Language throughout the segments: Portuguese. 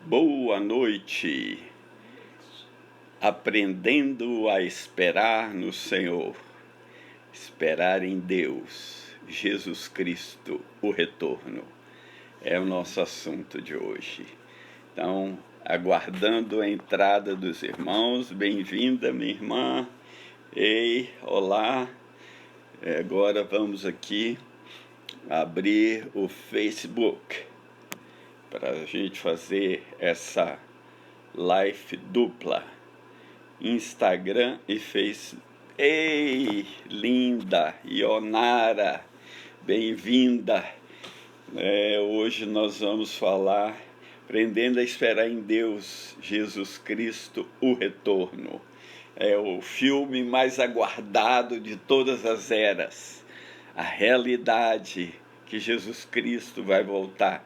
Boa noite, aprendendo a esperar no Senhor, esperar em Deus, Jesus Cristo, o retorno, é o nosso assunto de hoje. Então, aguardando a entrada dos irmãos, bem-vinda minha irmã, ei, olá, agora vamos aqui abrir o Facebook, para a gente fazer essa live dupla, Instagram e Facebook. Ei, linda, Ionara, bem-vinda. Hoje nós vamos falar, aprendendo a esperar em Deus, Jesus Cristo, o retorno. É o filme mais aguardado de todas as eras, a realidade que Jesus Cristo vai voltar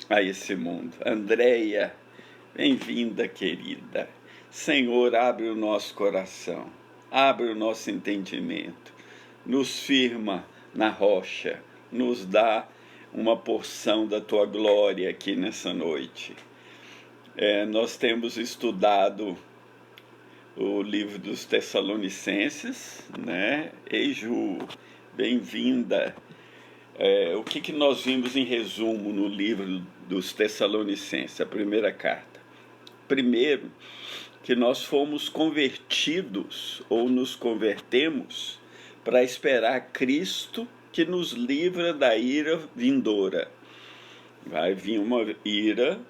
a esse mundo. Andréia, bem-vinda, querida. Senhor, abre o nosso coração, abre o nosso entendimento, nos firma na rocha, nos dá uma porção da tua glória aqui nessa noite. Nós temos estudado o livro dos Tessalonicenses, né? Ei, Ju, bem-vinda. O que nós vimos em resumo no livro dos Tessalonicenses, a primeira carta? Primeiro, que nós fomos convertidos ou nos convertemos para esperar Cristo que nos livra da ira vindoura. Vai vir uma ira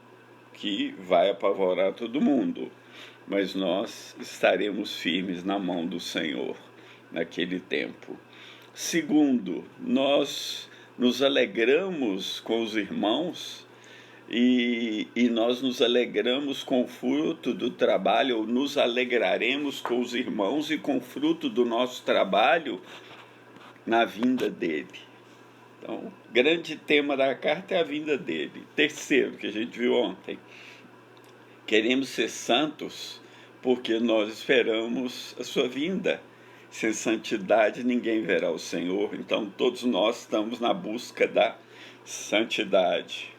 que vai apavorar todo mundo, mas nós estaremos firmes na mão do Senhor naquele tempo. Segundo, nós nos alegramos com os irmãos e nós nos alegramos com o fruto do trabalho, ou nos alegraremos com os irmãos e com o fruto do nosso trabalho na vinda dele. Então, o grande tema da carta é a vinda dele. Terceiro, que a gente viu ontem, queremos ser santos porque nós esperamos a sua vinda. Sem santidade ninguém verá o Senhor. Então todos nós estamos na busca da santidade.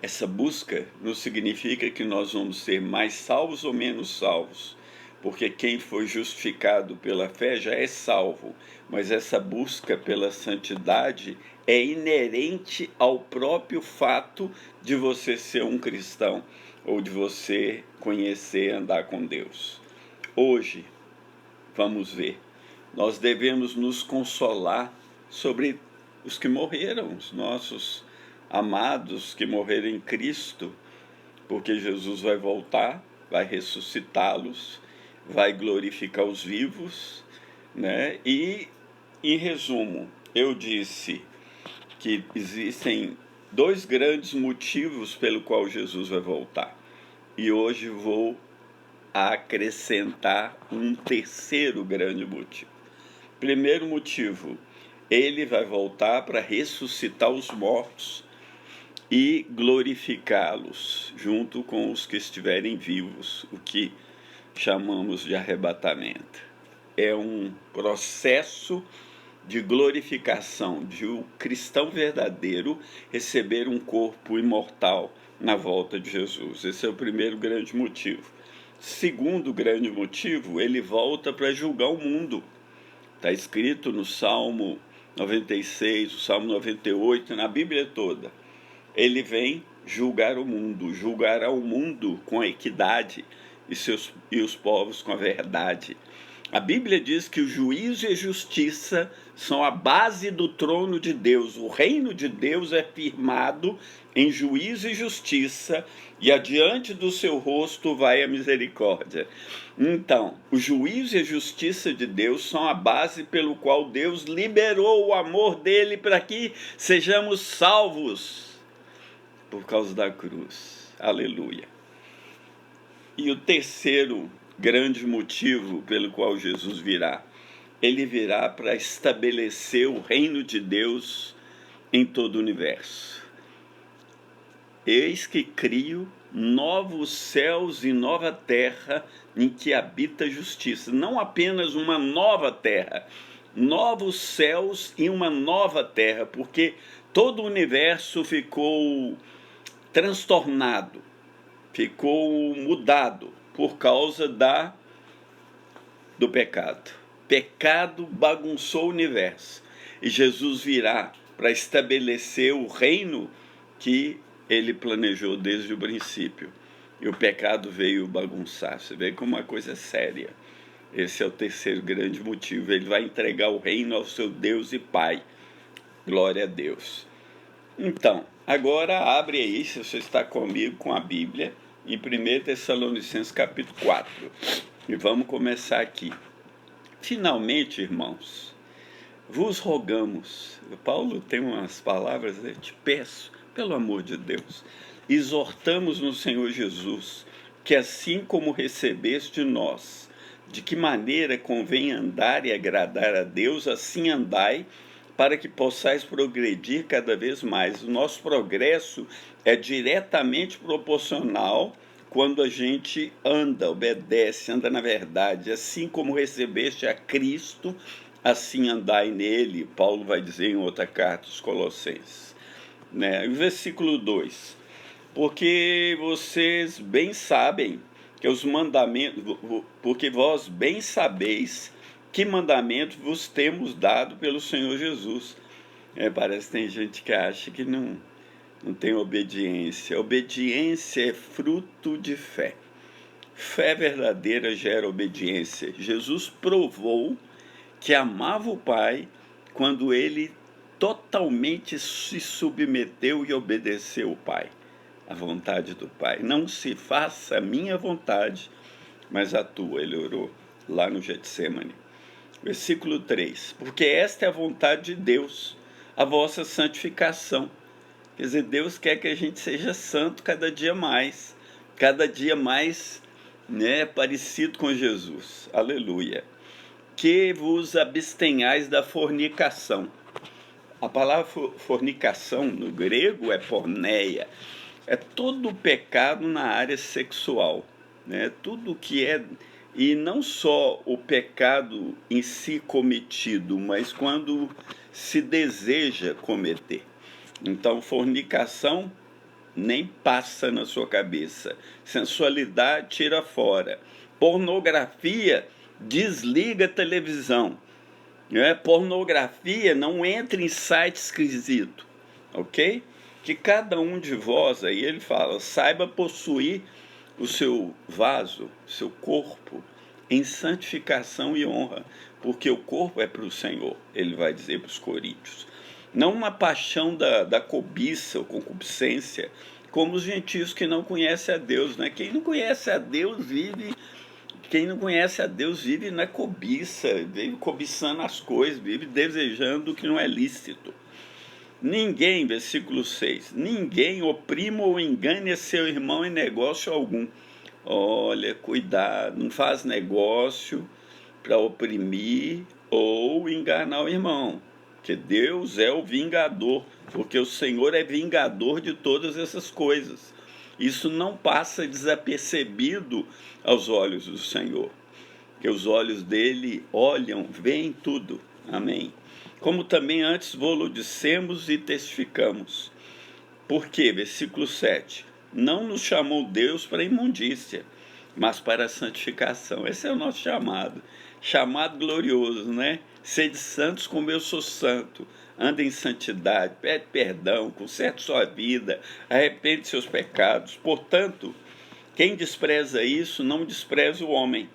Essa busca não significa que nós vamos ser mais salvos ou menos salvos, porque quem foi justificado pela fé já é salvo, mas essa busca pela santidade é inerente ao próprio fato de você ser um cristão, ou de você conhecer e andar com Deus. Hoje, vamos ver, nós devemos nos consolar sobre os que morreram, os nossos amados que morreram em Cristo, porque Jesus vai voltar, vai ressuscitá-los, vai glorificar os vivos, né? E, em resumo, eu disse que existem dois grandes motivos pelo qual Jesus vai voltar, e hoje vou acrescentar um terceiro grande motivo. Primeiro motivo, ele vai voltar para ressuscitar os mortos e glorificá-los junto com os que estiverem vivos, o que chamamos de arrebatamento. É um processo de glorificação, de um cristão verdadeiro receber um corpo imortal na volta de Jesus. Esse é o primeiro grande motivo. Segundo grande motivo, ele volta para julgar o mundo. Está escrito no Salmo 96, o Salmo 98, na Bíblia toda. Ele vem julgar o mundo, julgará o mundo com a equidade e os povos com a verdade. A Bíblia diz que o juízo e a justiça são a base do trono de Deus. O reino de Deus é firmado em juízo e justiça, e adiante do seu rosto vai a misericórdia. Então, o juízo e a justiça de Deus são a base pelo qual Deus liberou o amor dele para que sejamos salvos por causa da cruz. Aleluia. E o terceiro grande motivo pelo qual Jesus virá, ele virá para estabelecer o reino de Deus em todo o universo. Eis que crio novos céus e nova terra em que habita a justiça. Não apenas uma nova terra, novos céus e uma nova terra, porque todo o universo ficou transtornado, ficou mudado por causa do pecado. Pecado bagunçou o universo e Jesus virá para estabelecer o reino que ele planejou desde o princípio. E o pecado veio bagunçar. Você vê como uma coisa séria. Esse é o terceiro grande motivo. Ele vai entregar o reino ao seu Deus e Pai. Glória a Deus. Então, agora abre aí, se você está comigo, com a Bíblia, em 1 Tessalonicenses capítulo 4. E vamos começar aqui. Finalmente, irmãos, vos rogamos. Paulo tem umas palavras, eu te peço, pelo amor de Deus, exortamos no Senhor Jesus, que assim como recebeste de nós, de que maneira convém andar e agradar a Deus, assim andai, para que possais progredir cada vez mais. O nosso progresso é diretamente proporcional quando a gente anda, obedece, anda na verdade. Assim como recebeste a Cristo, assim andai nele. Paulo vai dizer em outra carta aos Colossenses. Versículo 2. Porque vocês bem sabem que os mandamentos, porque vós bem sabeis que mandamento vos temos dado pelo Senhor Jesus. Parece que tem gente que acha que não tem obediência. Obediência é fruto de fé. Fé verdadeira gera obediência. Jesus provou que amava o Pai quando ele totalmente se submeteu e obedeceu o Pai, a vontade do Pai. Não se faça a minha vontade, mas a tua, ele orou lá no Getsêmani. Versículo 3. Porque esta é a vontade de Deus, a vossa santificação. Quer dizer, Deus quer que a gente seja santo cada dia mais, parecido com Jesus. Aleluia. Que vos abstenhais da fornicação. A palavra fornicação no grego é porneia. É todo o pecado na área sexual, tudo que é, e não só o pecado em si cometido, mas quando se deseja cometer. Então, fornicação nem passa na sua cabeça. Sensualidade, tira fora. Pornografia, desliga a televisão. Pornografia, não entra em site esquisito, ok? Que cada um de vós, aí ele fala, saiba possuir o seu vaso, seu corpo, em santificação e honra, porque o corpo é para o Senhor, ele vai dizer para os coríntios. Não uma paixão da cobiça ou concupiscência, como os gentios que não conhecem a Deus. Quem não conhece a Deus vive na cobiça, vive cobiçando as coisas, vive desejando o que não é lícito. Ninguém, versículo 6, ninguém oprima ou engane seu irmão em negócio algum. Olha, cuidado, não faz negócio para oprimir ou enganar o irmão, porque Deus é o vingador, porque o Senhor é vingador de todas essas coisas. Isso não passa desapercebido aos olhos do Senhor, que os olhos dele olham, veem tudo. Amém. Como também antes vos dissemos e testificamos. Por quê? Versículo 7. Não nos chamou Deus para imundícia, mas para a santificação. Esse é o nosso chamado. Chamado glorioso, Sede santos como eu sou santo. Anda em santidade, pede perdão, conserte sua vida, arrepende seus pecados. Portanto, quem despreza isso, não despreza o homem,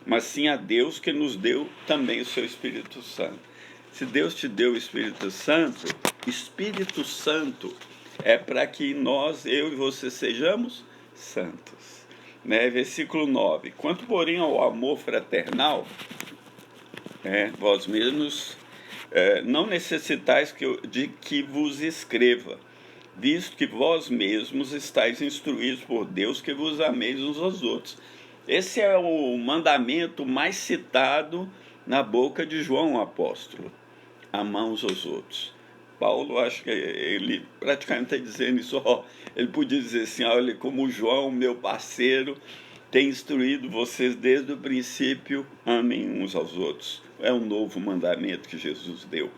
mas sim a Deus que nos deu também o seu Espírito Santo. Se Deus te deu o Espírito Santo é para que nós, eu e você, sejamos santos. Versículo 9. Quanto, porém, ao amor fraternal, vós mesmos não necessitais de que vos escreva, visto que vós mesmos estáis instruídos por Deus que vos ameis uns aos outros. Esse é o mandamento mais citado na boca de João, o apóstolo. Amar uns aos outros. Paulo, acho que ele praticamente está dizendo isso. Ele podia dizer assim, olha, como João, meu parceiro, tem instruído vocês desde o princípio, amem uns aos outros. É um novo mandamento que Jesus deu.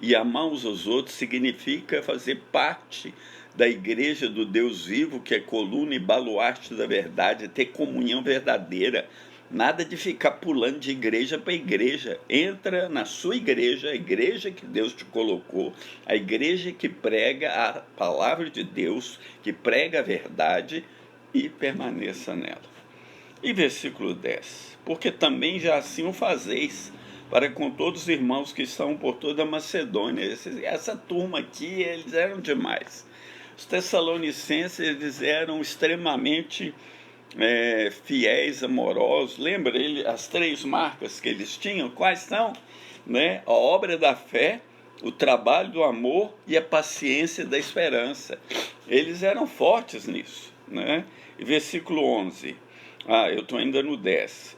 E amar uns aos outros significa fazer parte da igreja do Deus vivo, que é coluna e baluarte da verdade, ter comunhão verdadeira. Nada de ficar pulando de igreja para igreja. Entra na sua igreja, a igreja que Deus te colocou, a igreja que prega a palavra de Deus, que prega a verdade, e permaneça nela. E versículo 10. Porque também já assim o fazeis, para com todos os irmãos que estão por toda a Macedônia. Essa turma aqui, eles eram demais. Os Tessalonicenses, eles eram extremamente fiéis, amorosos. Lembra as 3 marcas que eles tinham? Quais são? Né? A obra da fé, o trabalho do amor e a paciência da esperança. Eles eram fortes nisso. Né? E versículo 11. Eu estou ainda no 10.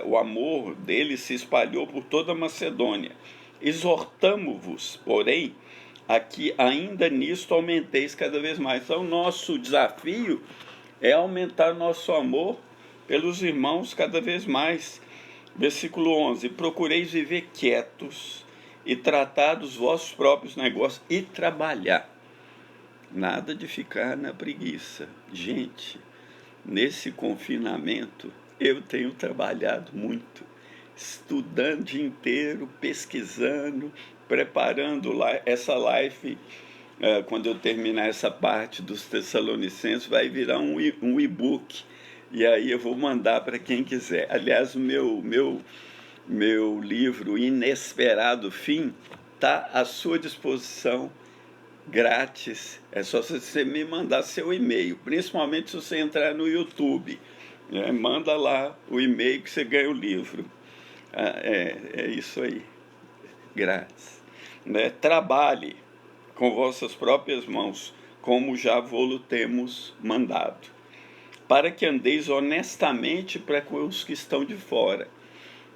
O amor dele se espalhou por toda a Macedônia. Exortamo-vos, porém, a que ainda nisto aumenteis cada vez mais. Então, nosso desafio é aumentar nosso amor pelos irmãos cada vez mais. Versículo 11. Procureis viver quietos e tratar dos vossos próprios negócios e trabalhar. Nada de ficar na preguiça. Gente, nesse confinamento, eu tenho trabalhado muito, estudando o dia inteiro, pesquisando, preparando essa live. Quando eu terminar essa parte dos Tessalonicenses, vai virar um e-book. E aí eu vou mandar para quem quiser. Aliás, o meu livro Inesperado Fim está à sua disposição, grátis. É só você me mandar seu e-mail, principalmente se você entrar no YouTube. Manda lá o e-mail que você ganha o livro. É isso aí, grátis. Trabalhe com vossas próprias mãos, como já vô-lo temos mandado, para que andeis honestamente para com os que estão de fora.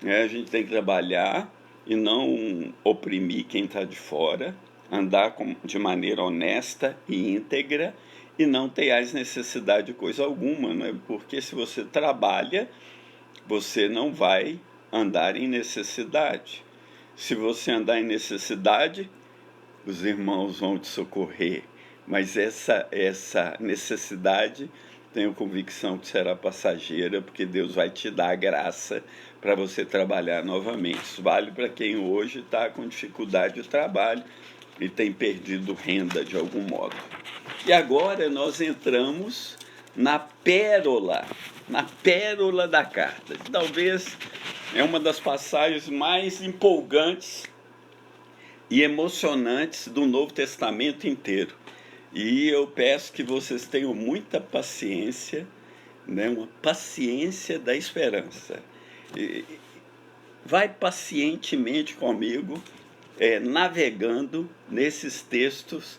A gente tem que trabalhar e não oprimir quem está de fora, andar de maneira honesta e íntegra, e não tenhais necessidade de coisa alguma, né? Porque se você trabalha, você não vai andar em necessidade. Se você andar em necessidade, os irmãos vão te socorrer, mas essa necessidade, tenho convicção que será passageira, porque Deus vai te dar a graça para você trabalhar novamente. Isso vale para quem hoje está com dificuldade de trabalho e tem perdido renda de algum modo. E agora nós entramos na pérola da carta. Talvez é uma das passagens mais empolgantes e emocionantes do Novo Testamento inteiro. E eu peço que vocês tenham muita paciência, né? Uma paciência da esperança. Vai pacientemente comigo, navegando nesses textos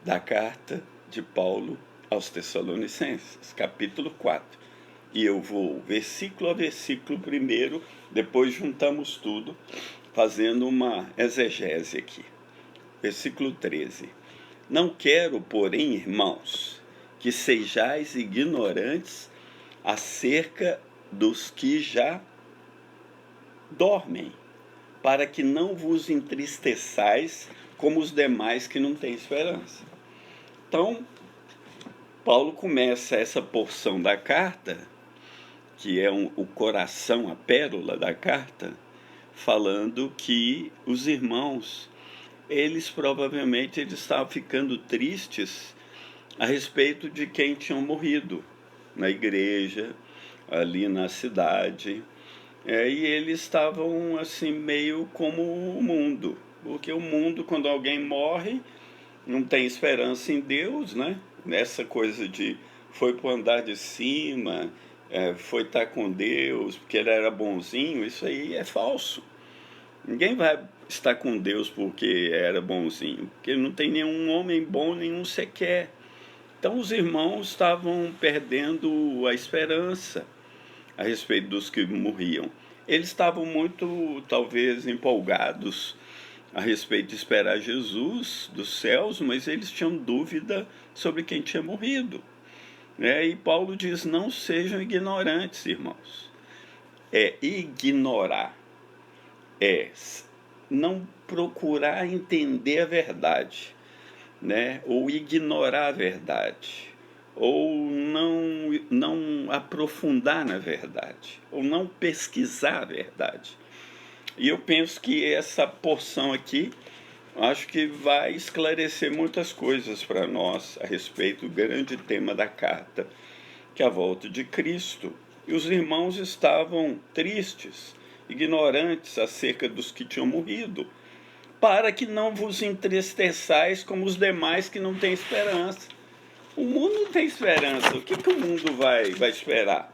da carta de Paulo aos Tessalonicenses, capítulo 4. E eu vou versículo a versículo primeiro, depois juntamos tudo, fazendo uma exegese aqui. Versículo 13. Não quero, porém, irmãos, que sejais ignorantes acerca dos que já dormem, para que não vos entristeçais como os demais que não têm esperança. Então, Paulo começa essa porção da carta, que é o coração, a pérola da carta, falando que os irmãos, eles provavelmente estavam ficando tristes a respeito de quem tinham morrido na igreja, ali na cidade, e eles estavam assim meio como o mundo, porque o mundo, quando alguém morre, não tem esperança em Deus, né? Nessa coisa de foi para o andar de cima, foi estar com Deus porque ele era bonzinho, isso aí é falso. Ninguém vai estar com Deus porque era bonzinho, porque não tem nenhum homem bom, nenhum sequer. Então os irmãos estavam perdendo a esperança a respeito dos que morriam. Eles estavam muito, talvez, empolgados a respeito de esperar Jesus dos céus, mas eles tinham dúvida sobre quem tinha morrido. E Paulo diz, não sejam ignorantes, irmãos. Ignorar não procurar entender a verdade. né? Ou ignorar a verdade, ou não aprofundar na verdade, ou não pesquisar a verdade. E eu penso que essa porção aqui, acho que vai esclarecer muitas coisas para nós a respeito do grande tema da carta, que é a volta de Cristo. E os irmãos estavam tristes, ignorantes acerca dos que tinham morrido, para que não vos entristeçais como os demais que não têm esperança. O mundo não tem esperança. O que o mundo vai esperar?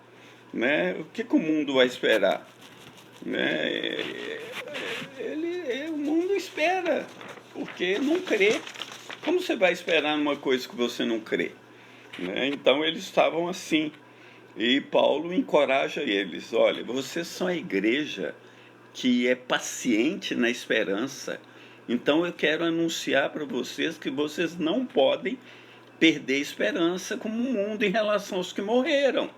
Né? O que o mundo vai esperar? Né? O mundo espera, porque não crê. Como você vai esperar numa coisa que você não crê? Né? Então eles estavam assim. E Paulo encoraja eles: olha, vocês são a igreja que é paciente na esperança. Então eu quero anunciar para vocês que vocês não podem perder esperança como o mundo em relação aos que morreram.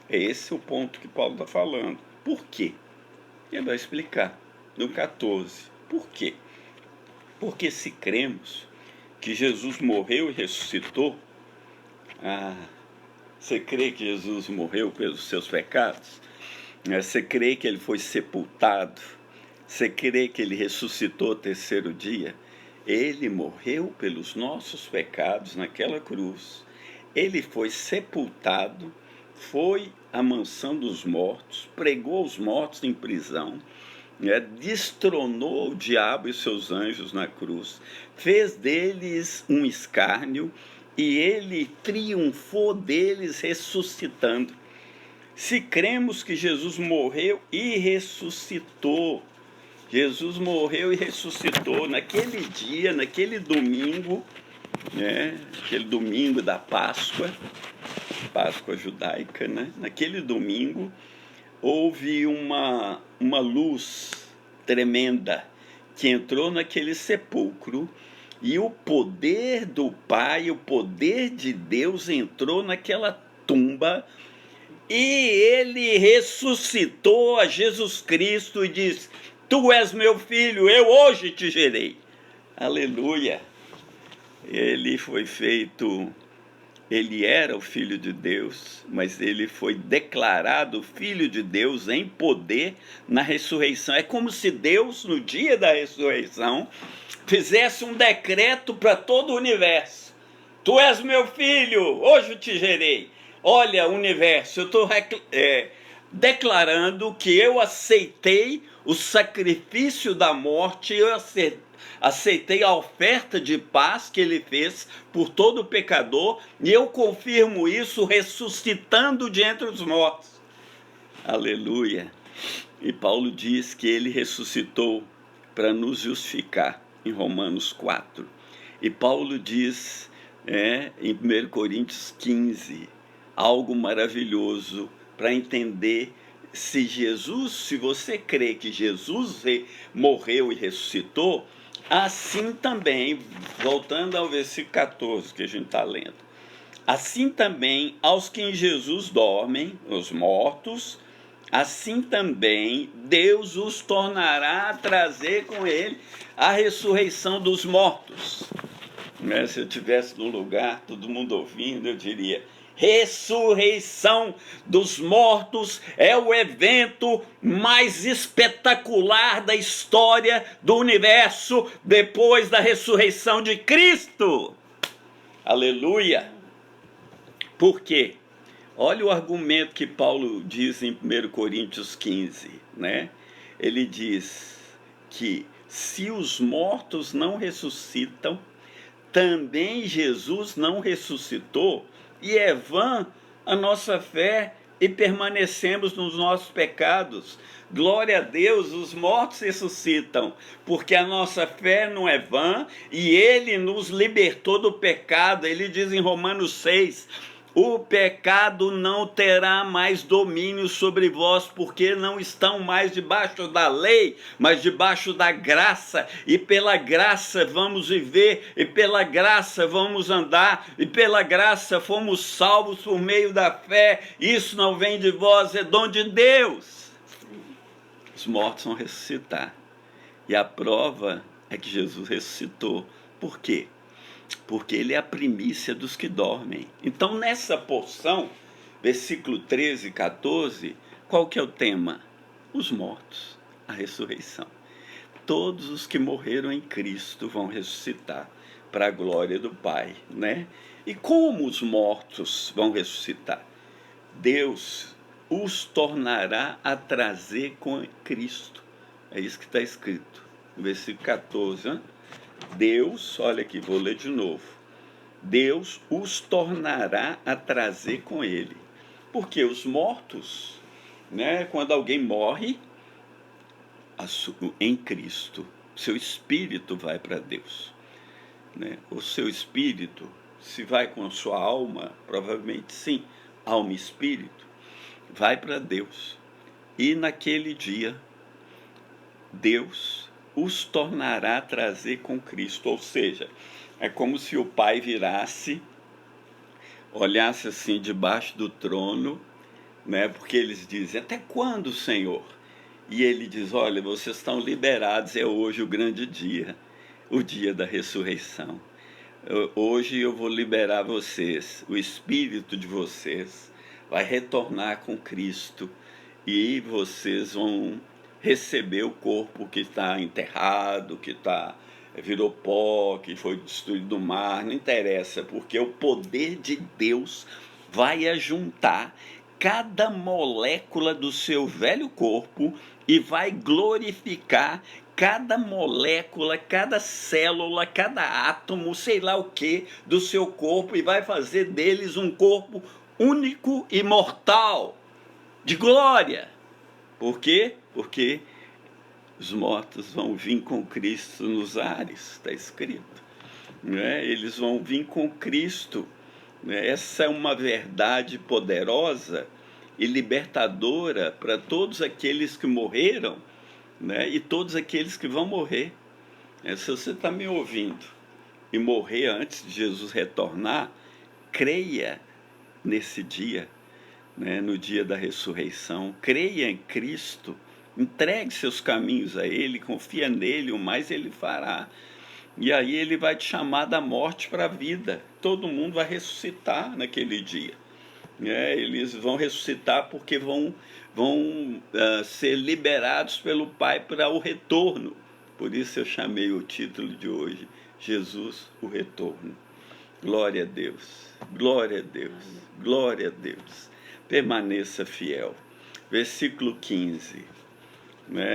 Esse é o ponto que Paulo está falando. Por quê? Ele vai explicar no 14. Por quê? Porque se cremos que Jesus morreu e ressuscitou, você crê que Jesus morreu pelos seus pecados? Você crê que ele foi sepultado? Você crê que ele ressuscitou ao terceiro dia? Ele morreu pelos nossos pecados naquela cruz. Ele foi sepultado, foi à mansão dos mortos, pregou os mortos em prisão, destronou o diabo e seus anjos na cruz, fez deles um escárnio e ele triunfou deles ressuscitando. Se cremos que Jesus morreu e ressuscitou, Jesus morreu e ressuscitou naquele dia, naquele domingo, né? Aquele domingo da Páscoa judaica, né? Naquele domingo houve uma luz tremenda que entrou naquele sepulcro e o poder do Pai, o poder de Deus entrou naquela tumba e ele ressuscitou a Jesus Cristo e diz: tu és meu filho, eu hoje te gerei. Aleluia! Ele foi feito, ele era o Filho de Deus, mas ele foi declarado Filho de Deus em poder na ressurreição. É como se Deus, no dia da ressurreição, fizesse um decreto para todo o universo: tu és meu filho, hoje eu te gerei. Olha, universo, eu estou declarando que eu aceitei o sacrifício da morte, eu aceitei a oferta de paz que ele fez por todo pecador, e eu confirmo isso ressuscitando de entre os mortos. Aleluia! E Paulo diz que ele ressuscitou para nos justificar, em Romanos 4. E Paulo diz, em 1 Coríntios 15, algo maravilhoso para entender se você crê que Jesus morreu e ressuscitou, assim também, voltando ao versículo 14 que a gente está lendo, assim também aos que em Jesus dormem, os mortos, assim também Deus os tornará a trazer com ele a ressurreição dos mortos. Se eu estivesse no lugar, todo mundo ouvindo, eu diria: ressurreição dos mortos é o evento mais espetacular da história do universo depois da ressurreição de Cristo. Aleluia! Por quê? Olha o argumento que Paulo diz em 1 Coríntios 15, né? Ele diz que se os mortos não ressuscitam, também Jesus não ressuscitou, e é vã a nossa fé e permanecemos nos nossos pecados. Glória a Deus, os mortos ressuscitam, porque a nossa fé não é vã e ele nos libertou do pecado. Ele diz em Romanos 6, o pecado não terá mais domínio sobre vós, porque não estão mais debaixo da lei, mas debaixo da graça, e pela graça vamos viver, e pela graça vamos andar, e pela graça fomos salvos por meio da fé. Isso não vem de vós, é dom de Deus. Os mortos vão ressuscitar, e a prova é que Jesus ressuscitou. Por quê? porque ele é a primícia dos que dormem. Então, nessa porção, versículo 13 e 14, qual que é o tema? Os mortos, a ressurreição. Todos os que morreram em Cristo vão ressuscitar para a glória do Pai, né? E como os mortos vão ressuscitar? Deus os tornará a trazer com Cristo. É isso que está escrito no versículo 14, né? Deus, olha aqui, vou ler de novo. Deus os tornará a trazer com ele. Porque os mortos, né, quando alguém morre em Cristo, seu espírito vai para Deus, né? O seu espírito, se vai com a sua alma, provavelmente sim, alma e espírito, vai para Deus. E naquele dia, Deus os tornará a trazer com Cristo. Ou seja, é como se o Pai virasse, olhasse assim debaixo do trono, né? Porque eles dizem, até quando, Senhor? E ele diz, olha, vocês estão liberados, é hoje o grande dia, o dia da ressurreição. Hoje eu vou liberar vocês, o espírito de vocês vai retornar com Cristo e vocês vão receber o corpo que está enterrado, que virou pó, que foi destruído no mar, não interessa, porque o poder de Deus vai ajuntar cada molécula do seu velho corpo e vai glorificar cada molécula, cada célula, cada átomo, sei lá o que, do seu corpo e vai fazer deles um corpo único e mortal, de glória. Por quê? Porque os mortos vão vir com Cristo nos ares, está escrito, né? Eles vão vir com Cristo, né? Essa é uma verdade poderosa e libertadora para todos aqueles que morreram, né? E todos aqueles que vão morrer. Se você está me ouvindo e morrer antes de Jesus retornar, creia nesse dia, né? No dia da ressurreição, creia em Cristo, entregue seus caminhos a Ele, confia nele, o mais Ele fará. E aí Ele vai te chamar da morte para a vida. Todo mundo vai ressuscitar naquele dia. Eles vão ressuscitar porque vão ser liberados pelo Pai para o retorno. Por isso eu chamei o título de hoje, Jesus, o Retorno. Glória a Deus, glória a Deus, glória a Deus. Permaneça fiel. Versículo 15.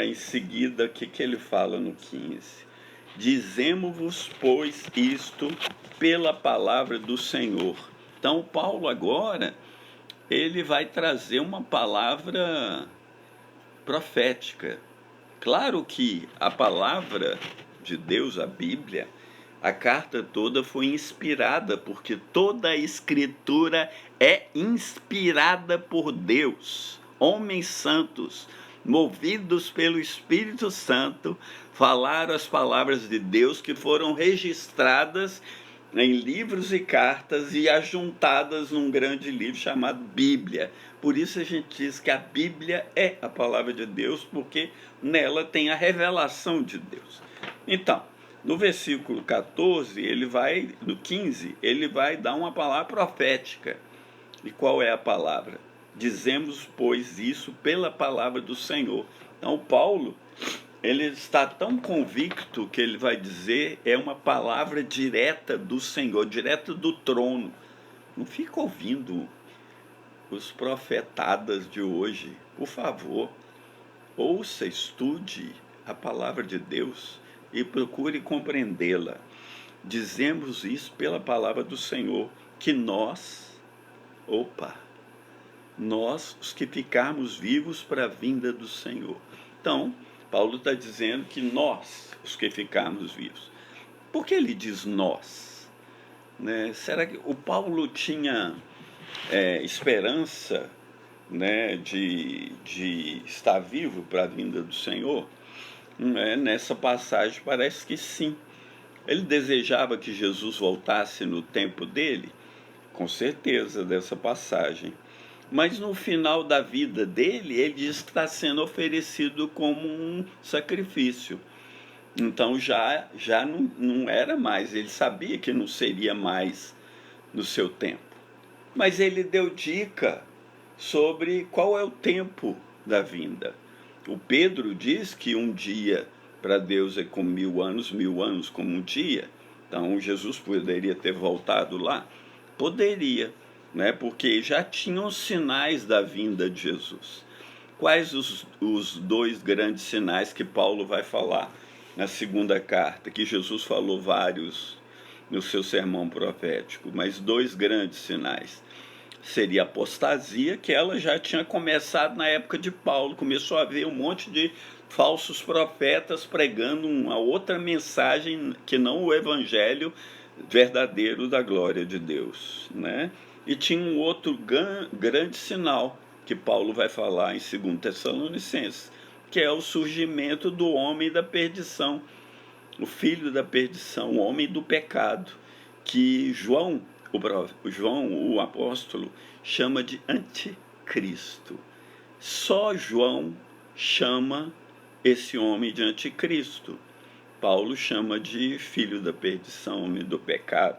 Em seguida, o que ele fala no 15? Dizemos-vos, pois, isto pela palavra do Senhor. Então, Paulo agora, ele vai trazer uma palavra profética. Claro que a palavra de Deus, a Bíblia, a carta toda foi inspirada, porque toda a escritura é inspirada por Deus. Homens santos, movidos pelo Espírito Santo, falaram as palavras de Deus que foram registradas em livros e cartas e ajuntadas num grande livro chamado Bíblia. Por isso a gente diz que a Bíblia é a palavra de Deus, porque nela tem a revelação de Deus. Então, no versículo 14, no 15, ele vai dar uma palavra profética. E qual é a palavra? Dizemos, pois, isso pela palavra do Senhor. Então, Paulo, ele está tão convicto que ele vai dizer, é uma palavra direta do Senhor, direta do trono. Não fica ouvindo os profetadas de hoje. Por favor, ouça, estude a palavra de Deus e procure compreendê-la. Dizemos isso pela palavra do Senhor, que nós, os que ficarmos vivos para a vinda do Senhor. Então, Paulo está dizendo que nós, os que ficarmos vivos. Por que ele diz nós? Né? Será que o Paulo tinha esperança, né, de estar vivo para a vinda do Senhor? Nessa passagem parece que sim. Ele desejava que Jesus voltasse no tempo dele? Com certeza, dessa passagem. Mas no final da vida dele, ele diz que está sendo oferecido como um sacrifício. Então já não era mais, ele sabia que não seria mais no seu tempo. Mas ele deu dica sobre qual é o tempo da vinda. O Pedro diz que um dia para Deus é como 1000 anos como um dia. Então Jesus poderia ter voltado lá? Poderia, né? Porque já tinham sinais da vinda de Jesus. Quais os dois grandes sinais que Paulo vai falar na segunda carta? Que Jesus falou vários no seu sermão profético, mas dois grandes sinais. Seria a apostasia, que ela já tinha começado na época de Paulo. Começou a haver um monte de falsos profetas pregando uma outra mensagem que não o evangelho verdadeiro da glória de Deus, né? E tinha um outro grande sinal que Paulo vai falar em 2 Tessalonicenses, que é o surgimento do homem da perdição, o filho da perdição, o homem do pecado, que João, o apóstolo, chama de anticristo. Só João chama esse homem de anticristo. Paulo chama de filho da perdição, homem do pecado.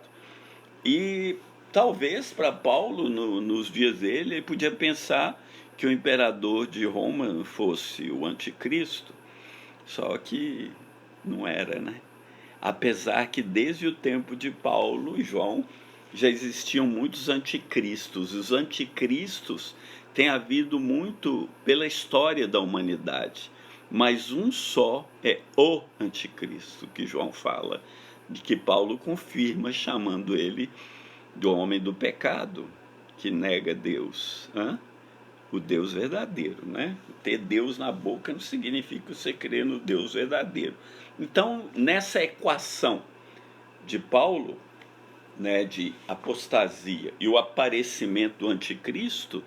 E talvez para Paulo, nos dias dele, ele podia pensar que o imperador de Roma fosse o anticristo, só que não era, né? Apesar que desde o tempo de Paulo e João já existiam muitos anticristos. Os anticristos têm havido muito pela história da humanidade, mas um só é o anticristo que João fala, de que Paulo confirma chamando ele do homem do pecado, que nega Deus, o Deus verdadeiro, né? Ter Deus na boca não significa você crer no Deus verdadeiro. Então, nessa equação de Paulo, né, de apostasia e o aparecimento do anticristo,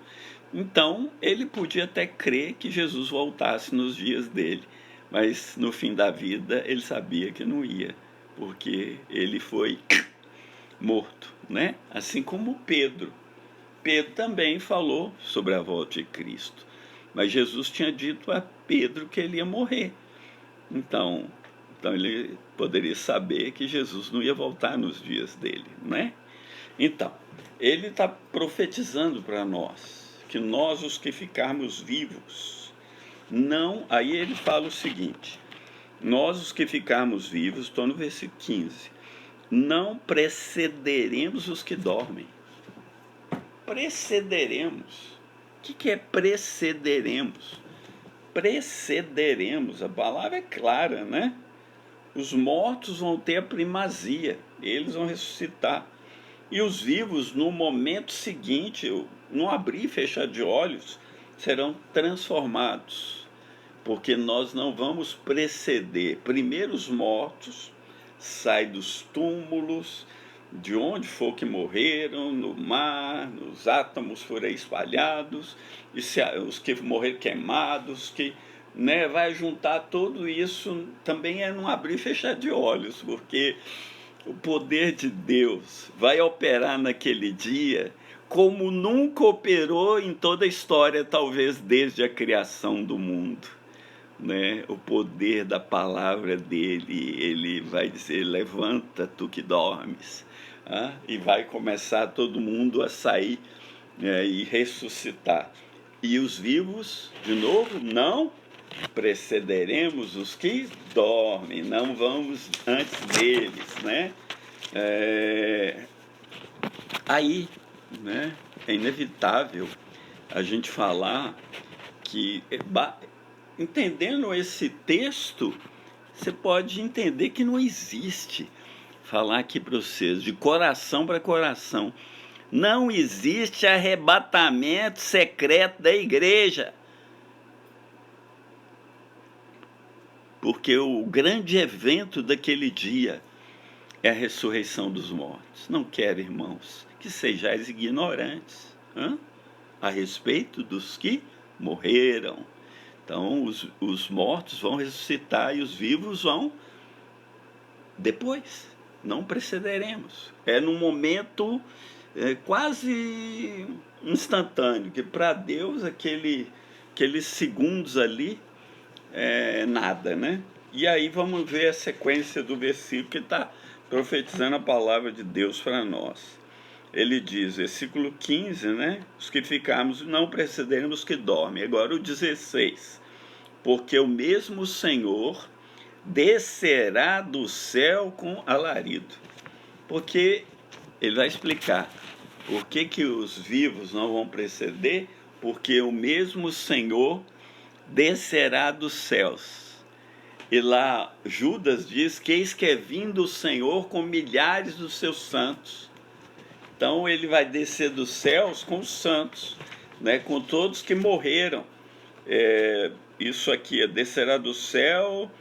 então ele podia até crer que Jesus voltasse nos dias dele, mas no fim da vida ele sabia que não ia, porque ele foi morto, né? Assim como Pedro. Pedro também falou sobre a volta de Cristo, mas Jesus tinha dito a Pedro que ele ia morrer. Então ele poderia saber que Jesus não ia voltar nos dias dele, né? Então, ele está profetizando para nós, que nós os que ficarmos vivos, não... Aí ele fala o seguinte, nós os que ficarmos vivos, estou no versículo 15, não precederemos os que dormem. Precederemos. O que é precederemos? Precederemos, a palavra é clara, né? Os mortos vão ter a primazia, eles vão ressuscitar. E os vivos, no momento seguinte, no abrir e fechar de olhos, serão transformados. Porque nós não vamos preceder. Primeiro os mortos saem dos túmulos, de onde for que morreram, no mar, nos átomos foram espalhados, e os que morreram queimados, que... né, vai juntar tudo isso, também é não abrir e fechar de olhos, porque o poder de Deus vai operar naquele dia como nunca operou em toda a história, talvez desde a criação do mundo, né? O poder da palavra dele, ele vai dizer, levanta tu que dormes, e vai começar todo mundo a sair, e ressuscitar. E os vivos, de novo, não precederemos os que dormem, não vamos antes deles, né? Aí, né, é inevitável a gente falar que, entendendo esse texto, você pode entender que não existe, falar aqui para vocês, de coração para coração, não existe arrebatamento secreto da igreja. Porque o grande evento daquele dia é a ressurreição dos mortos. Não quero, irmãos, que sejais ignorantes a respeito dos que morreram. Então, os mortos vão ressuscitar e os vivos vão depois. Não precederemos. É num momento quase instantâneo, que para Deus aqueles segundos ali é nada, né? E aí vamos ver a sequência do versículo que está profetizando a palavra de Deus para nós. Ele diz, versículo 15, né? Os que ficarmos não precederemos os que dormem. Agora o 16. Porque o mesmo Senhor descerá do céu com alarido. Porque ele vai explicar por que os vivos não vão preceder, porque o mesmo Senhor descerá dos céus. E lá Judas diz que eis que é vindo o Senhor com milhares dos seus santos. Então ele vai descer dos céus com os santos, né, com todos que morreram. Isso aqui descerá do céu,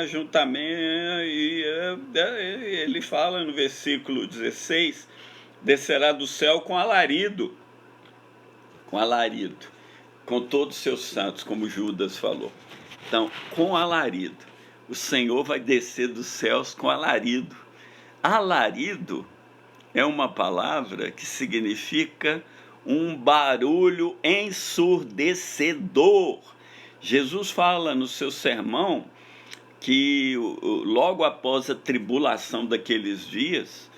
juntamente, e ele fala no versículo 16, descerá do céu com alarido, com todos os seus santos, como Judas falou. Então, com alarido, o Senhor vai descer dos céus com alarido. Alarido é uma palavra que significa um barulho ensurdecedor. Jesus fala no seu sermão que logo após a tribulação daqueles dias,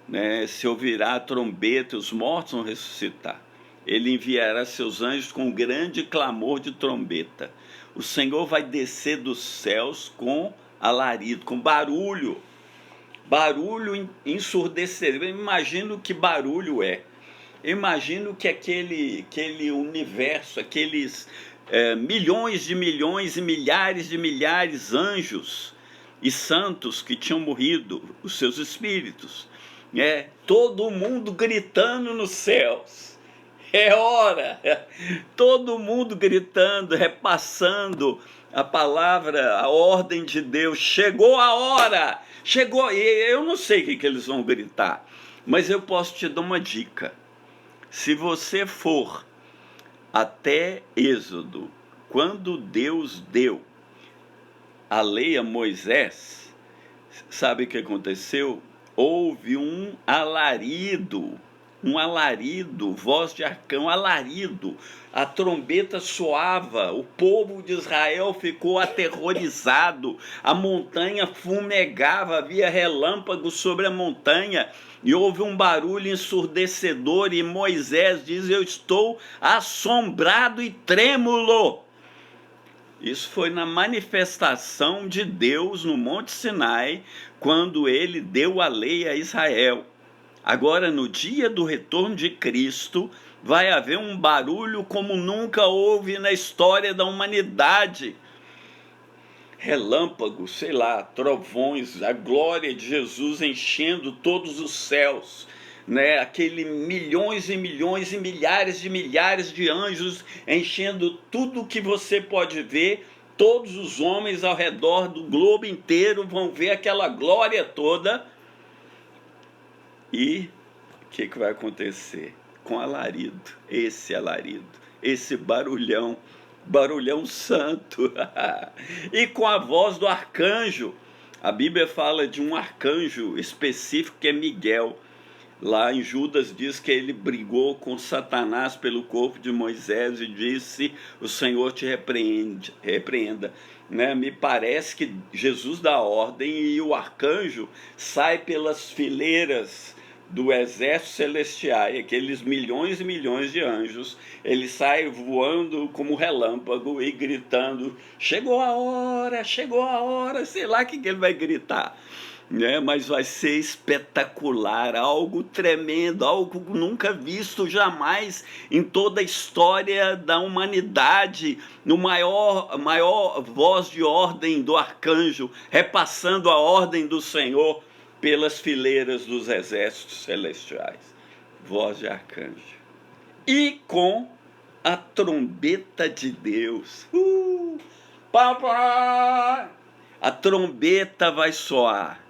né, se ouvirá a trombeta e os mortos vão ressuscitar. Ele enviará seus anjos com grande clamor de trombeta. O Senhor vai descer dos céus com alarido, com barulho ensurdecedor. Eu imagino que barulho é. Eu imagino que aquele universo, aqueles milhões e milhares de milhares anjos e santos que tinham morrido, os seus espíritos, todo mundo gritando nos céus. É hora! Todo mundo gritando, repassando a palavra, a ordem de Deus. Chegou a hora! Chegou! E eu não sei o que eles vão gritar, mas eu posso te dar uma dica. Se você for até Êxodo, quando Deus deu a lei a Moisés, sabe o que aconteceu? Houve um alarido, voz de arcão, alarido. A trombeta soava, o povo de Israel ficou aterrorizado, a montanha fumegava, havia relâmpagos sobre a montanha, e houve um barulho ensurdecedor, e Moisés diz, eu estou assombrado e trêmulo. Isso foi na manifestação de Deus no Monte Sinai, quando ele deu a lei a Israel. Agora, no dia do retorno de Cristo, vai haver um barulho como nunca houve na história da humanidade. Relâmpagos, sei lá, trovões, a glória de Jesus enchendo todos os céus, né? Aquele milhões e milhões e milhares de anjos enchendo tudo que você pode ver. Todos os homens ao redor do globo inteiro vão ver aquela glória toda. E o que vai acontecer? Com alarido, esse barulhão santo, e com a voz do arcanjo. A Bíblia fala de um arcanjo específico que é Miguel. Lá em Judas diz que ele brigou com Satanás pelo corpo de Moisés e disse, o Senhor te repreenda. Né? Me parece que Jesus dá ordem e o arcanjo sai pelas fileiras do exército celestial, aqueles milhões e milhões de anjos, ele sai voando como relâmpago e gritando, chegou a hora, sei lá o que ele vai gritar, né? Mas vai ser espetacular, algo tremendo, algo nunca visto jamais em toda a história da humanidade, no maior voz de ordem do arcanjo, repassando a ordem do Senhor pelas fileiras dos exércitos celestiais, voz de arcanjo, e com a trombeta de Deus, papai, a trombeta vai soar,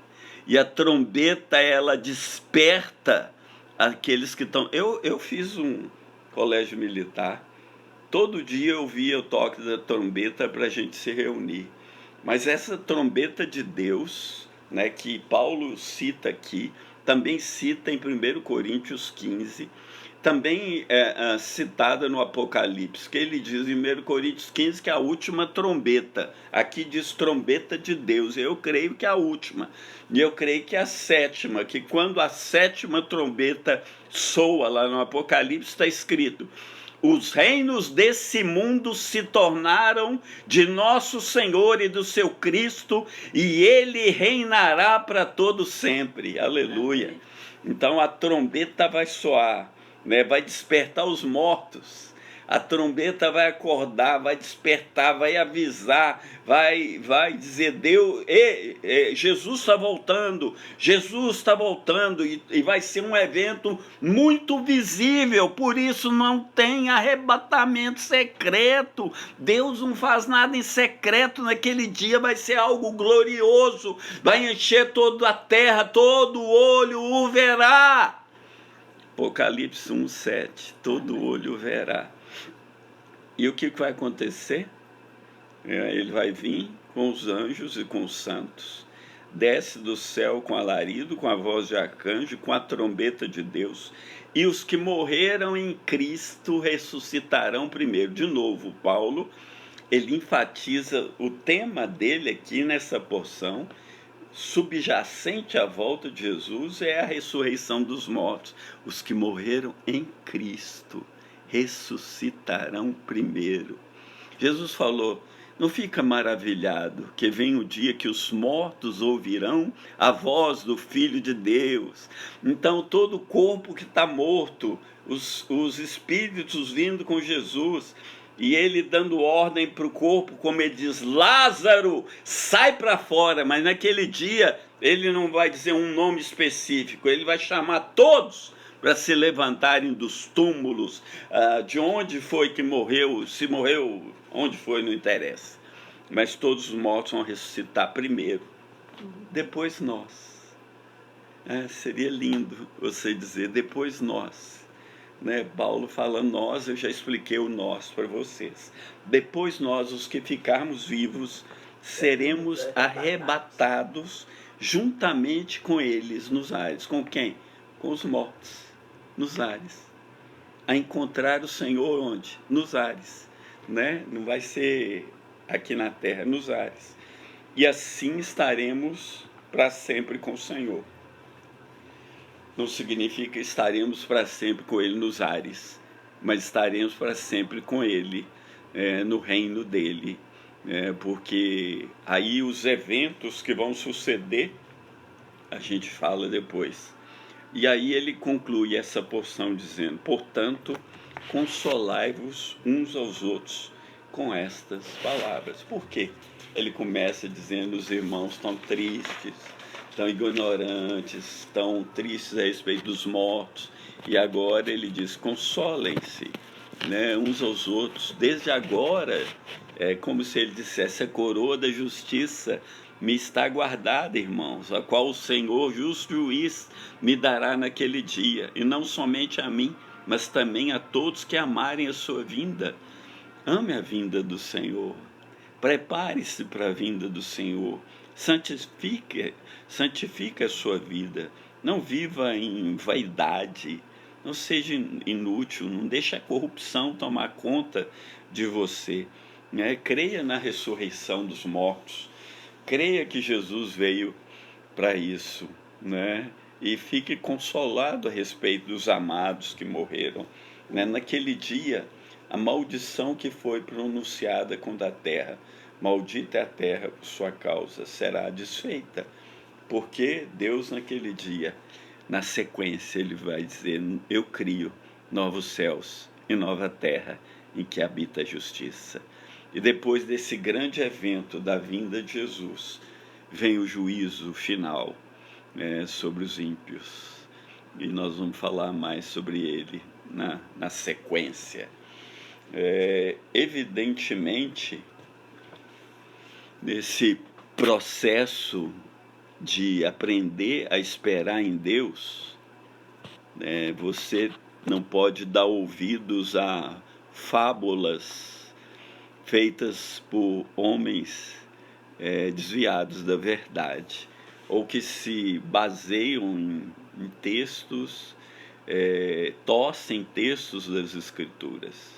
e a trombeta ela desperta aqueles que estão. Eu fiz um colégio militar, todo dia eu via o toque da trombeta para a gente se reunir, mas essa trombeta de Deus, né, que Paulo cita aqui, também cita em 1 Coríntios 15, também citada no Apocalipse, que ele diz em 1 Coríntios 15 que é a última trombeta. Aqui diz trombeta de Deus. Eu creio que é a última. E eu creio que é a sétima, que quando a sétima trombeta soa lá no Apocalipse, está escrito: os reinos desse mundo se tornaram de nosso Senhor e do seu Cristo, e ele reinará para todo sempre. Aleluia. Então a trombeta vai soar, né? Vai despertar os mortos. A trombeta vai acordar, vai despertar, vai avisar, vai dizer: Deus, Jesus está voltando, Jesus está voltando, e vai ser um evento muito visível. Por isso não tem arrebatamento secreto. Deus não faz nada em secreto. Naquele dia vai ser algo glorioso, vai encher toda a terra, todo olho o verá. Apocalipse 1:7, todo olho verá. E o que vai acontecer? Ele vai vir com os anjos e com os santos, desce do céu com alarido, com a voz de arcanjo, com a trombeta de Deus, e os que morreram em Cristo ressuscitarão primeiro. De novo, Paulo, ele enfatiza o tema dele aqui nessa porção, subjacente à volta de Jesus, é a ressurreição dos mortos. Os que morreram em Cristo ressuscitarão primeiro. Jesus falou: não fica maravilhado que vem o dia que os mortos ouvirão a voz do Filho de Deus. Então todo o corpo que está morto, os espíritos vindo com Jesus, e ele dando ordem para o corpo, como ele diz: Lázaro, sai para fora. Mas naquele dia ele não vai dizer um nome específico, ele vai chamar todos para se levantarem dos túmulos, de onde foi que morreu, se morreu, onde foi, não interessa. Mas todos os mortos vão ressuscitar primeiro, depois nós. Seria lindo você dizer depois nós. Né? Paulo fala nós, eu já expliquei o nós para vocês. Depois nós, os que ficarmos vivos, seremos arrebatados juntamente com eles nos ares. Com quem? Com os mortos nos ares, a encontrar o Senhor onde? Nos ares, né? Não vai ser aqui na terra, nos ares. E assim estaremos para sempre com o Senhor. Não significa estaremos para sempre com Ele nos ares, mas estaremos para sempre com Ele no reino dEle, porque aí os eventos que vão suceder, a gente fala depois. E aí ele conclui essa porção dizendo: portanto, consolai-vos uns aos outros com estas palavras. Por quê? Ele começa dizendo: os irmãos estão tristes, estão ignorantes, estão tristes a respeito dos mortos. E agora ele diz: consolem-se, né, uns aos outros. Desde agora, é como se ele dissesse: a coroa da justiça me está guardada, irmãos, a qual o Senhor, justo juiz, me dará naquele dia, e não somente a mim, mas também a todos que amarem a sua vinda. Ame a vinda do Senhor, prepare-se para a vinda do Senhor, santifique a sua vida, não viva em vaidade, não seja inútil, não deixe a corrupção tomar conta de você, né? Creia na ressurreição dos mortos, creia que Jesus veio para isso, né? E fique consolado a respeito dos amados que morreram, né? Naquele dia, a maldição que foi pronunciada contra a terra, maldita é a terra por sua causa, será desfeita, porque Deus naquele dia, na sequência, ele vai dizer: eu crio novos céus e nova terra em que habita a justiça. E depois desse grande evento da vinda de Jesus, vem o juízo final sobre os ímpios. E nós vamos falar mais sobre ele na sequência. Evidentemente, nesse processo de aprender a esperar em Deus, você não pode dar ouvidos a fábulas feitas por homens desviados da verdade, ou que se baseiam em em textos, torcem textos das Escrituras.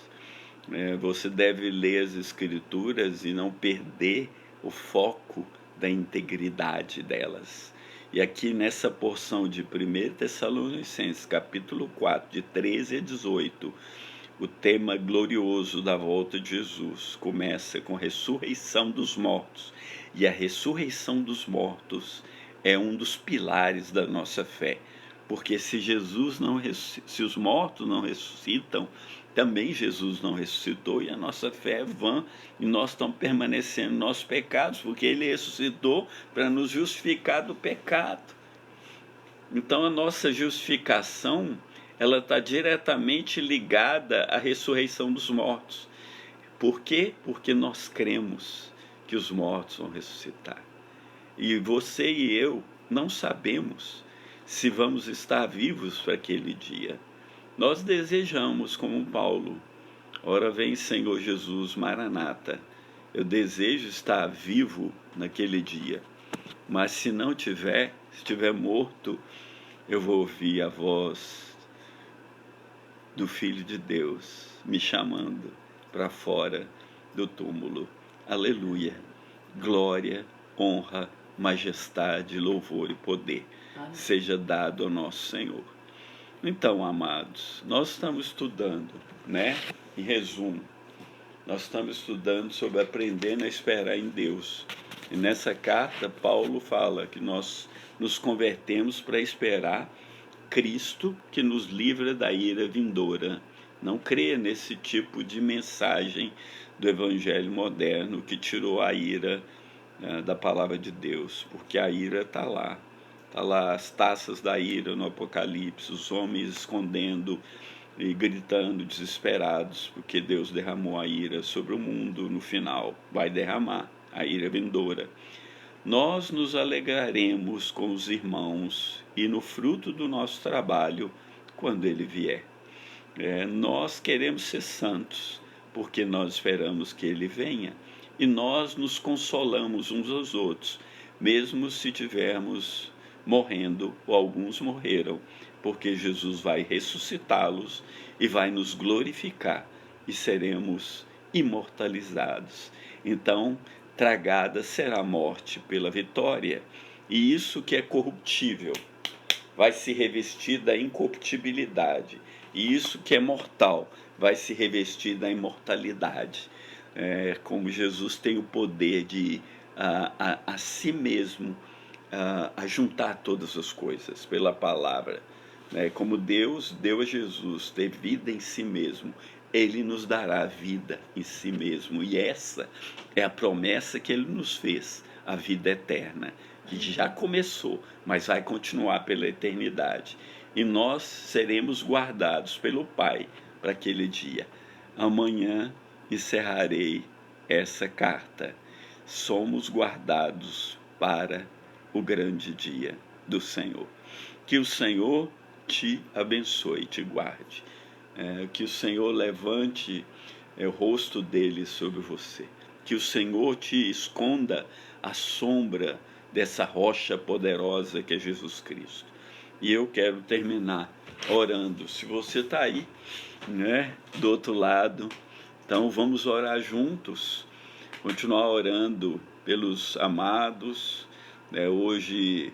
Você deve ler as Escrituras e não perder o foco da integridade delas. E aqui nessa porção de 1 Tessalonicenses, capítulo 4, de 13 a 18, o tema glorioso da volta de Jesus começa com a ressurreição dos mortos. E a ressurreição dos mortos é um dos pilares da nossa fé. Porque se os mortos não ressuscitam, também Jesus não ressuscitou, e a nossa fé é vã, e nós estamos permanecendo nos nossos pecados, porque ele ressuscitou para nos justificar do pecado. Então a nossa justificação, ela está diretamente ligada à ressurreição dos mortos. Por quê? Porque nós cremos que os mortos vão ressuscitar. E você e eu não sabemos se vamos estar vivos para aquele dia. Nós desejamos, como Paulo, ora vem Senhor Jesus, Maranata. Eu desejo estar vivo naquele dia. Mas se não tiver, se estiver morto, eu vou ouvir a voz do Filho de Deus me chamando para fora do túmulo. Aleluia! Glória, honra, majestade, louvor e poder seja dado ao nosso Senhor. Então, amados, nós estamos estudando, em resumo, nós estamos estudando sobre aprendendo a esperar em Deus. E nessa carta, Paulo fala que nós nos convertemos para esperar Cristo que nos livra da ira vindoura. Não creia nesse tipo de mensagem do evangelho moderno que tirou a ira da palavra de Deus, porque a ira está lá. Está lá as taças da ira no Apocalipse, os homens escondendo e gritando desesperados, porque Deus derramou a ira sobre o mundo no final. Vai derramar a ira vindoura. Nós nos alegraremos com os irmãos e no fruto do nosso trabalho quando ele vier. Nós queremos ser santos, porque nós esperamos que ele venha. E nós nos consolamos uns aos outros, mesmo se tivermos morrendo, ou alguns morreram, porque Jesus vai ressuscitá-los e vai nos glorificar e seremos imortalizados. Então, tragada será a morte pela vitória, e isso que é corruptível vai se revestir da incorruptibilidade, e isso que é mortal vai se revestir da imortalidade. Como Jesus tem o poder de a si mesmo a juntar todas as coisas pela palavra, como Deus deu a Jesus ter vida em si mesmo, ele nos dará vida em si mesmo, e essa é a promessa que ele nos fez, a vida eterna, que já começou, mas vai continuar pela eternidade, e nós seremos guardados pelo Pai para aquele dia. Amanhã encerrarei essa carta. Somos guardados para o grande dia do Senhor. Que o Senhor te abençoe, te guarde. Que o Senhor levante o rosto dele sobre você. Que o Senhor te esconda à sombra dessa rocha poderosa que é Jesus Cristo. E eu quero terminar orando. Se você está aí, do outro lado, então vamos orar juntos, continuar orando pelos amados. Hoje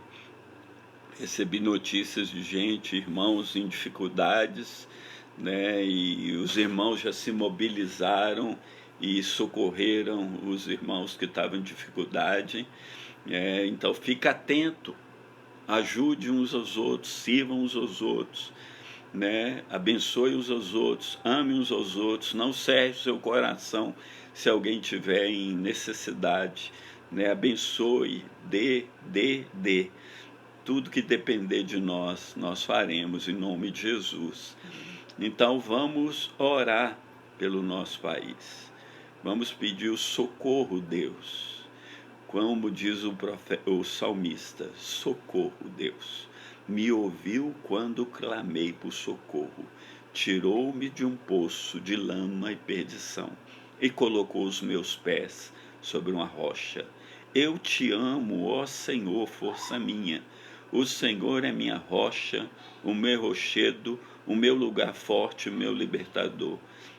recebi notícias de gente, irmãos em dificuldades, e os irmãos já se mobilizaram e socorreram os irmãos que estavam em dificuldade. Então fica atento, ajude uns aos outros, sirvam uns aos outros, abençoe uns aos outros, ame uns aos outros, não cerre o seu coração se alguém tiver em necessidade, abençoe, dê. Tudo que depender de nós, nós faremos em nome de Jesus. Então vamos orar pelo nosso país. Vamos pedir o socorro, Deus. Como diz o salmista, socorro, Deus. Me ouviu quando clamei por socorro. Tirou-me de um poço de lama e perdição e colocou os meus pés sobre uma rocha. Eu te amo, ó Senhor, força minha. O Senhor é minha rocha, o meu rochedo, o meu lugar forte, o meu libertador.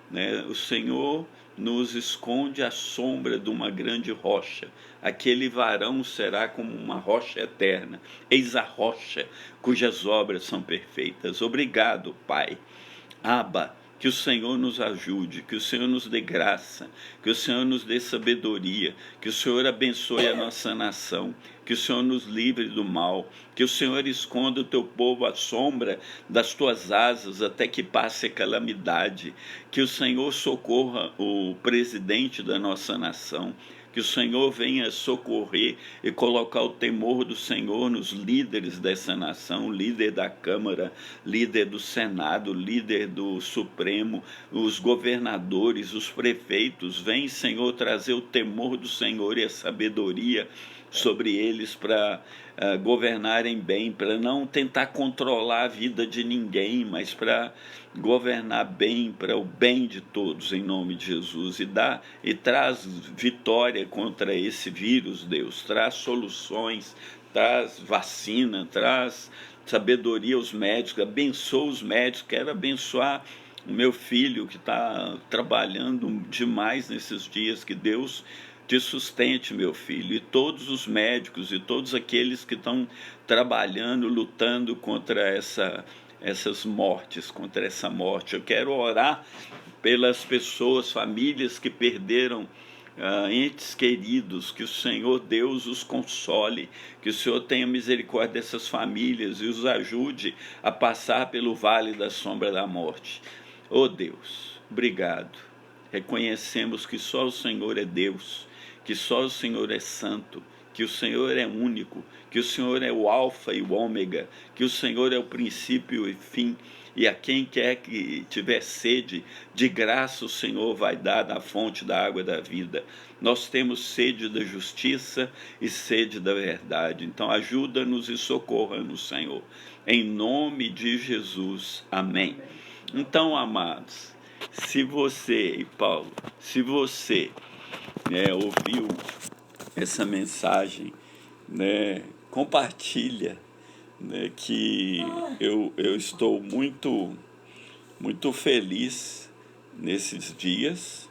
Né? O Senhor nos esconde à sombra de uma grande rocha. Aquele varão será como uma rocha eterna. Eis a rocha cujas obras são perfeitas. Obrigado, Pai. Abba, que o Senhor nos ajude, que o Senhor nos dê graça, que o Senhor nos dê sabedoria, que o Senhor abençoe a nossa nação, que o Senhor nos livre do mal, que o Senhor esconda o teu povo à sombra das tuas asas até que passe a calamidade, que o Senhor socorra o presidente da nossa nação, que o Senhor venha socorrer e colocar o temor do Senhor nos líderes dessa nação, líder da Câmara, líder do Senado, líder do Supremo, os governadores, os prefeitos. Vem, Senhor, trazer o temor do Senhor e a sabedoria sobre eles para governarem bem, para não tentar controlar a vida de ninguém, mas para governar bem, para o bem de todos, em nome de Jesus, e traz vitória contra esse vírus, Deus, traz soluções, traz vacina, traz sabedoria aos médicos, abençoa os médicos, quero abençoar o meu filho que está trabalhando demais nesses dias, que Deus te sustente, meu filho, e todos os médicos e todos aqueles que estão trabalhando, lutando contra essas mortes, contra essa morte. Eu quero orar pelas pessoas, famílias que perderam entes queridos, que o Senhor Deus os console, que o Senhor tenha misericórdia dessas famílias e os ajude a passar pelo vale da sombra da morte. Oh Deus, obrigado. Reconhecemos que só o Senhor é Deus, que só o Senhor é santo, que o Senhor é único, que o Senhor é o alfa e o ômega, que o Senhor é o princípio e fim, e a quem quer que tiver sede, de graça o Senhor vai dar da fonte da água da vida. Nós temos sede da justiça e sede da verdade, então ajuda-nos e socorra-nos, Senhor, em nome de Jesus, amém. Então, amados, se você ouviu essa mensagem, né, compartilha, né, que eu estou muito feliz nesses dias,